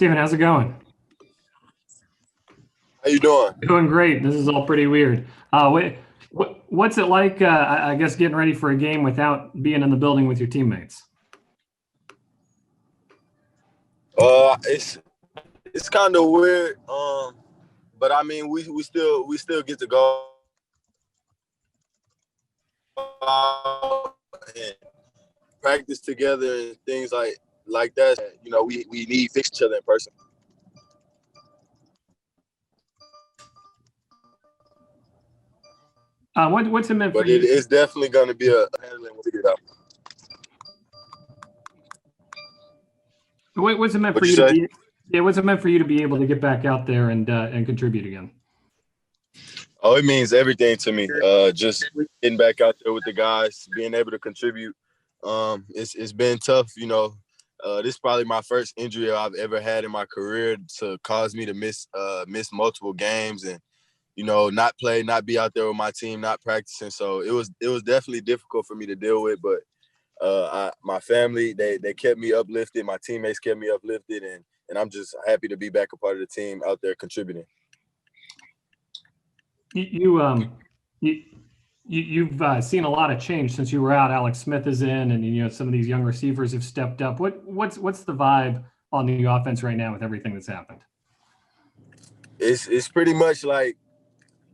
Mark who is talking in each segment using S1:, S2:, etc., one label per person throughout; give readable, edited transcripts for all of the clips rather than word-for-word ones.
S1: Steven, how's it going?
S2: How you doing?
S1: Doing great. This is all pretty weird. What's it like, I guess, getting ready for a game without being in the building with your teammates?
S2: It's kind of weird. But I mean, we still get to go out and practice together and things like that. We need to fix each other in person.
S1: What's it meant for
S2: But
S1: you?
S2: it's definitely going to be a handling. We'll figure it out.
S1: What's it meant for
S2: What you
S1: you to
S2: say?
S1: be? Yeah, what's it meant for you to be able to get back out there and contribute again?
S2: Oh, it means everything to me. Just getting back out there with the guys, being able to contribute. It's been tough. This is probably my first injury I've ever had in my career to cause me to miss multiple games and not play, not be out there with my team, not practicing. So it was definitely difficult for me to deal with. But my family, they kept me uplifted. My teammates kept me uplifted, and I'm just happy to be back a part of the team out there contributing.
S1: You, you you, you've seen a lot of change since you were out. Alex Smith is in, and some of these young receivers have stepped up. What's the vibe on the offense right now with everything that's happened?
S2: It's pretty much like,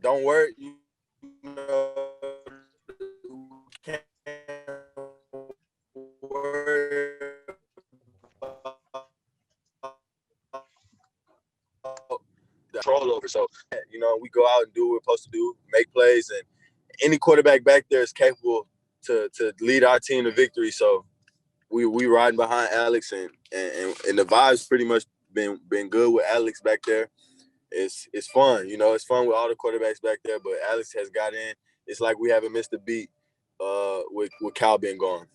S2: don't worry, know, can't worry about the control over. So, we go out and do what we're supposed to do, make plays, and any quarterback back there is capable to lead our team to victory. So we riding behind Alex, and the vibes pretty much been good with Alex back there. It's fun, it's fun with all the quarterbacks back there, but Alex has got in. It's like we haven't missed a beat with Cal being gone.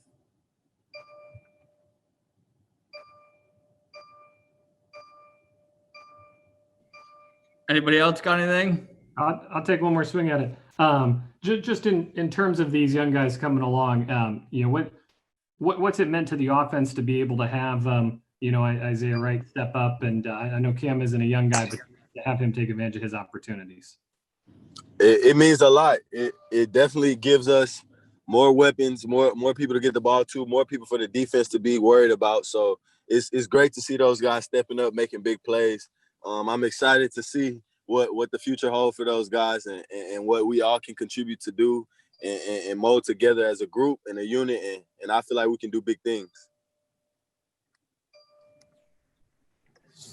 S3: Anybody else got anything?
S1: I'll take one more swing at it. Just in terms of these young guys coming along, what's it meant to the offense to be able to have Isaiah Wright step up, and I know Cam isn't a young guy, but to have him take advantage of his opportunities.
S2: It means a lot. It definitely gives us more weapons, more people to get the ball to, more people for the defense to be worried about. So it's great to see those guys stepping up, making big plays. I'm excited to see what the future holds for those guys and what we all can contribute to do and mold together as a group and a unit. And I feel like we can do big things.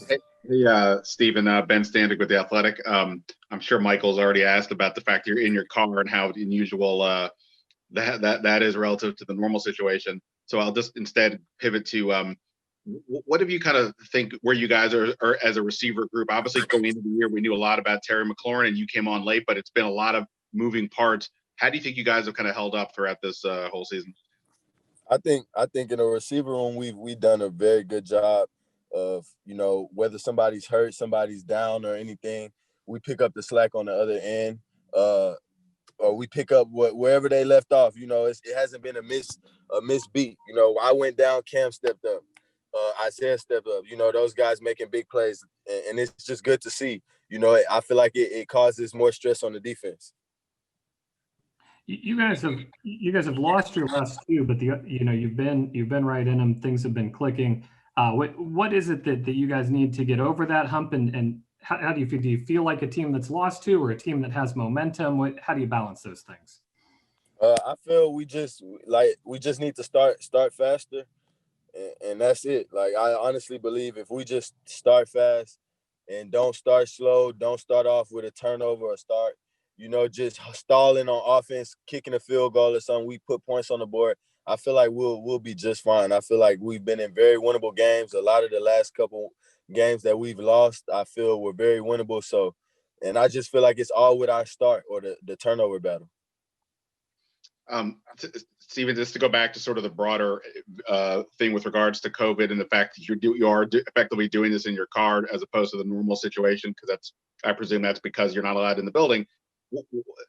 S4: Hey, Stephen, Ben Standig with The Athletic. I'm sure Michael's already asked about the fact you're in your car and how unusual that is relative to the normal situation. So I'll just instead pivot to what have you kind of think where you guys are as a receiver group? Obviously, going into the year, we knew a lot about Terry McLaurin, and you came on late, but it's been a lot of moving parts. How do you think you guys have kind of held up throughout this whole season?
S2: I think in the receiver room we've done a very good job of whether somebody's hurt, somebody's down, or anything, we pick up the slack on the other end, or we pick up wherever they left off. It hasn't been a miss beat. I went down, Cam stepped up, Isaiah stepped up. Those guys making big plays, and it's just good to see. I feel like it causes more stress on the defense.
S1: You guys have lost your last two, but you've been right in them. Things have been clicking. What is it that you guys need to get over that hump, and how do you feel? Do you feel like a team that's lost to, or a team that has momentum? How do you balance those things?
S2: I feel we just need to start faster, and that's it. Like, I honestly believe if we just start fast and don't start slow, don't start off with a turnover or start, just stalling on offense, kicking a field goal or something, we put points on the board. I feel like we'll be just fine. I feel like we've been in very winnable games. A lot of the last couple games that we've lost, I feel were very winnable. So, and I just feel like it's all with our start or the turnover battle.
S4: Steven, just to go back to sort of the broader thing with regards to COVID and the fact that you are effectively doing this in your car as opposed to the normal situation, because I presume that's because you're not allowed in the building.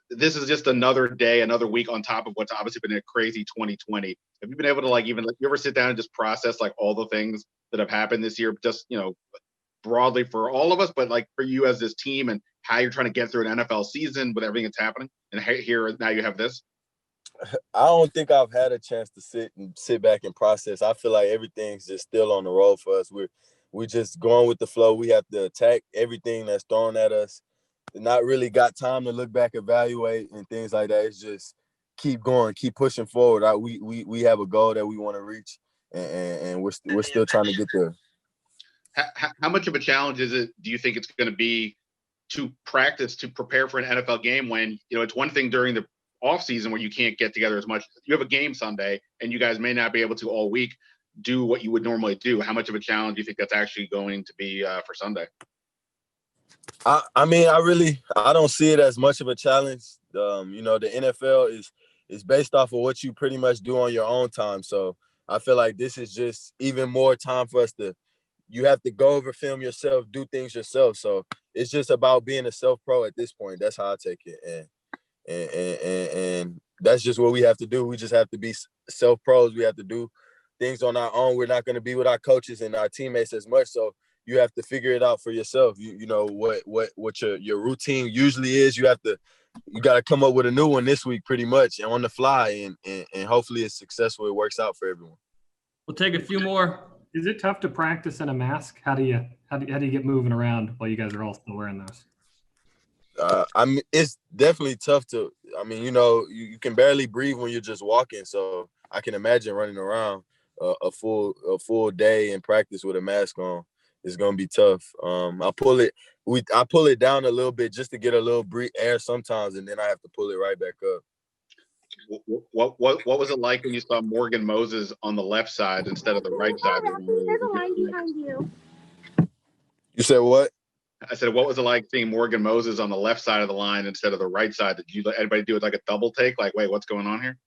S4: This is just another day, another week on top of what's obviously been a crazy 2020. Have you been able to you ever sit down and just process all the things that have happened this year? Just broadly for all of us, but like for you as this team and how you're trying to get through an NFL season with everything that's happening? And here now you have this.
S2: I don't think I've had a chance to sit back and process. I feel like everything's just still on the road for us. We're just going with the flow. We have to attack everything that's thrown at us. Not really got time to look back, evaluate, and things like that. It's just keep going, keep pushing forward. We have a goal that we want to reach, and we're still trying to get there.
S4: How much of a challenge is it, do you think it's going to be to practice, to prepare for an NFL game when, it's one thing during the off season where you can't get together as much. You have a game Sunday and you guys may not be able to all week do what you would normally do. How much of a challenge do you think that's actually going to be for Sunday?
S2: I mean, I don't see it as much of a challenge. The NFL is based off of what you pretty much do on your own time. So I feel like this is just even more time for us you have to go over film yourself, do things yourself. So it's just about being a self-pro at this point. That's how I take it. And that's just what we have to do. We just have to be self-pros. We have to do things on our own. We're not going to be with our coaches and our teammates as much. So you have to figure it out for yourself. You know what your routine usually is. You got to come up with a new one this week pretty much and on the fly, and hopefully it's successful. It works out for everyone.
S3: We'll take a few more.
S1: Is it tough to practice in a mask? How do you get moving around while you guys are all still wearing those?
S2: I mean, it's definitely tough to. I mean, you can barely breathe when you're just walking. So I can imagine running around a full day in practice with a mask on. It's gonna be tough. I pull it down a little bit just to get a little air sometimes, and then I have to pull it right back up.
S4: What was it like when you saw Morgan Moses on the left side instead of the right side?
S5: There's a line behind you.
S2: You said what?
S4: I said, what was it like seeing Morgan Moses on the left side of the line instead of the right side? Did anybody do it like a double take? Like, wait, what's going on here?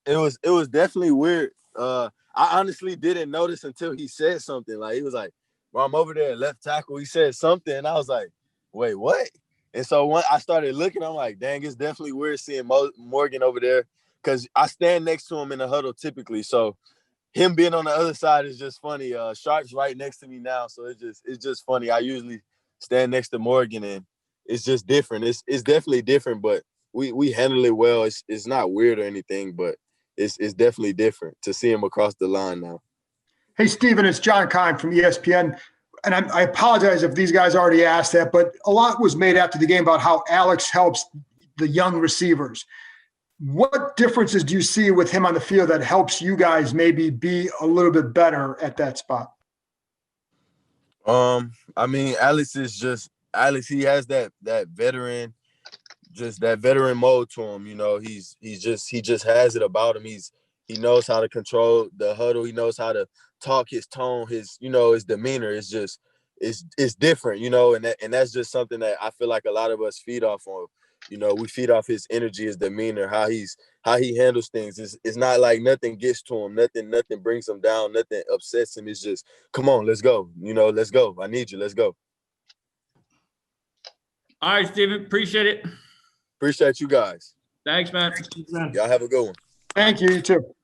S2: It was definitely weird. I honestly didn't notice until he said something. Like, he was like, well, I'm over there at left tackle. He said something, and I was like, wait, what? And so when I started looking, I'm like, dang, it's definitely weird seeing Morgan over there because I stand next to him in the huddle typically. So him being on the other side is just funny. Sharp's right next to me now, so it's just funny. I usually stand next to Morgan, and it's just different. It's definitely different, but we handle it well. It's not weird or anything, but it's definitely different to see him across the line now.
S6: Hey, Stephen, it's John Kine from ESPN. And I apologize if these guys already asked that, but a lot was made after the game about how Alex helps the young receivers. What differences do you see with him on the field that helps you guys maybe be a little bit better at that spot?
S2: I mean, Alex, he has that veteran, just that veteran mode to him. He just has it about him. He knows how to control the huddle. He knows how to talk, his tone, his demeanor. It's different, and that's just something that I feel like a lot of us feed off on. We feed off his energy, his demeanor, how he handles things. It's not like nothing gets to him, nothing brings him down, nothing upsets him. It's just, come on, let's go. Let's go. I need you. Let's go.
S3: All right, Stephen, appreciate it.
S2: Appreciate you guys.
S3: Thanks, man.
S2: Y'all have a good one.
S6: Thank you. You too.